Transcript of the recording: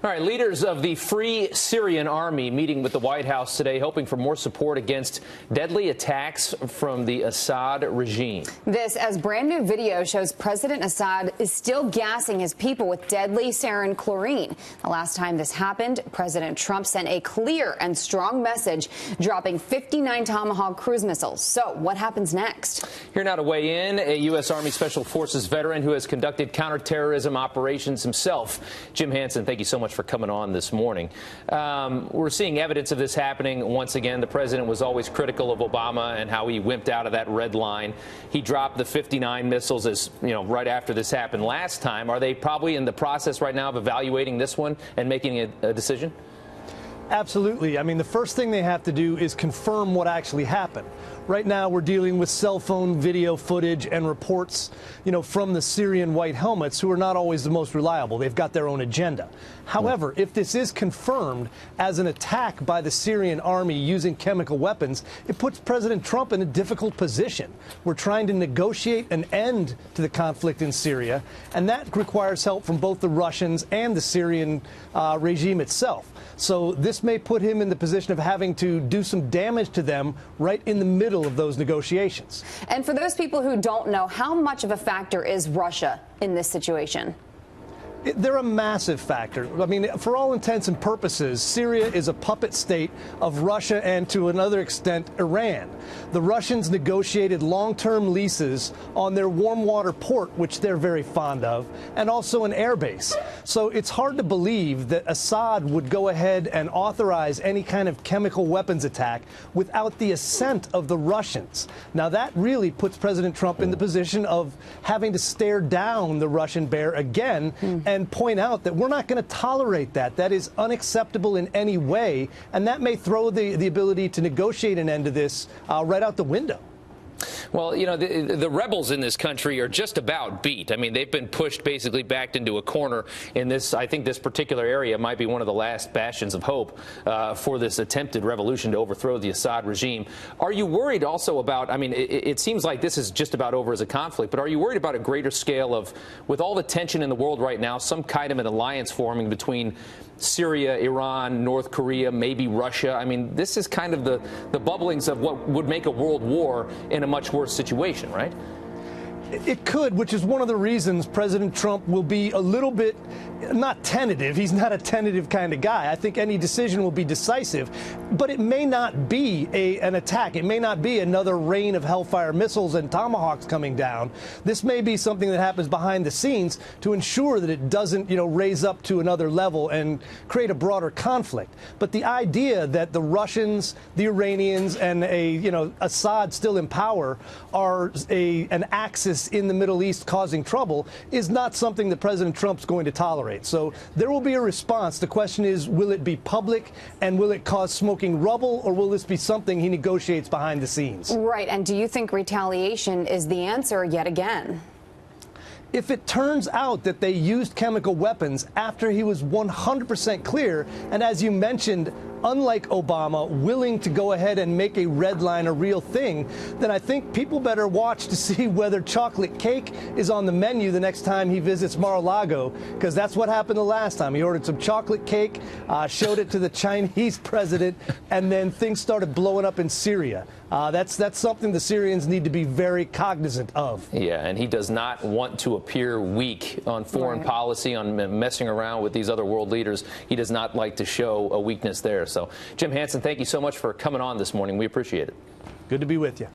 All right, leaders of the Free Syrian Army meeting with the White House today, hoping for more support against deadly attacks from the Assad regime. This as brand new video shows President Assad is still gassing his people with deadly Sarin chlorine. The last time this happened, President Trump sent a clear and strong message, dropping 59 Tomahawk cruise missiles. So what happens next? Here now to weigh in, a U.S. Army Special Forces veteran who has conducted counterterrorism operations himself. Jim Hanson, thank you so much for coming on this morning. We're seeing evidence of this happening once again. The president was always critical of Obama and how he wimped out of that red line. He dropped the 59 missiles right after this happened last time. Are they probably in the process right now of evaluating this one and making a decision? Absolutely. I mean, the first thing they have to do is confirm what actually happened. Right now, we're dealing with cell phone video footage and reports, from the Syrian white helmets, who are not always the most reliable. They've got their own agenda. However, if this is confirmed as an attack by the Syrian army using chemical weapons, it puts President Trump in a difficult position. We're trying to negotiate an end to the conflict in Syria, and that requires help from both the Russians and the Syrian regime itself. So this may put him in the position of having to do some damage to them right in the middle of those negotiations. And for those people who don't know, how much of a factor is Russia in this situation? They're a massive factor. I mean, for all intents and purposes, Syria is a puppet state of Russia and, to another extent, Iran. The Russians negotiated long-term leases on their warm water port, which they're very fond of, and also an airbase. So it's hard to believe that Assad would go ahead and authorize any kind of chemical weapons attack without the assent of the Russians. Now, that really puts President Trump in the position of having to stare down the Russian bear again and point out that we're not going to tolerate that. That is unacceptable in any way, and that may throw the ability to negotiate an end to this right out the window. Well, the rebels in this country are just about beat. I mean, they've been pushed basically backed into a corner in this. I think this particular area might be one of the last bastions of hope for this attempted revolution to overthrow the Assad regime. Are you worried also about, I mean, it seems like this is just about over as a conflict, but are you worried about a greater scale of, with all the tension in the world right now, some kind of an alliance forming between Syria, Iran, North Korea, maybe Russia? I mean, this is kind of the bubblings of what would make a world war in a much worse situation, right? It could, which is one of the reasons President Trump will be a little bit, not tentative. He's not a tentative kind of guy. I think any decision will be decisive, but it may not be an attack. It may not be another rain of Hellfire missiles and Tomahawks coming down. This may be something that happens behind the scenes to ensure that it doesn't, raise up to another level and create a broader conflict. But the idea that the Russians, the Iranians, and Assad still in power are an axis in the Middle East causing trouble is not something that President Trump's going to tolerate. So there will be a response. The question is, will it be public and will it cause smoking rubble, or will this be something he negotiates behind the scenes? Right. And do you think retaliation is the answer yet again? If it turns out that they used chemical weapons after he was 100% clear, and as you mentioned, unlike Obama, willing to go ahead and make a red line a real thing, then I think people better watch to see whether chocolate cake is on the menu the next time he visits Mar-a-Lago, because that's what happened the last time. He ordered some chocolate cake, showed it to the Chinese president, and then things started blowing up in Syria. That's something the Syrians need to be very cognizant of. Yeah, and he does not want to appear weak on foreign policy, on messing around with these other world leaders. He does not like to show a weakness there. So, Jim Hanson, thank you so much for coming on this morning. We appreciate it. Good to be with you.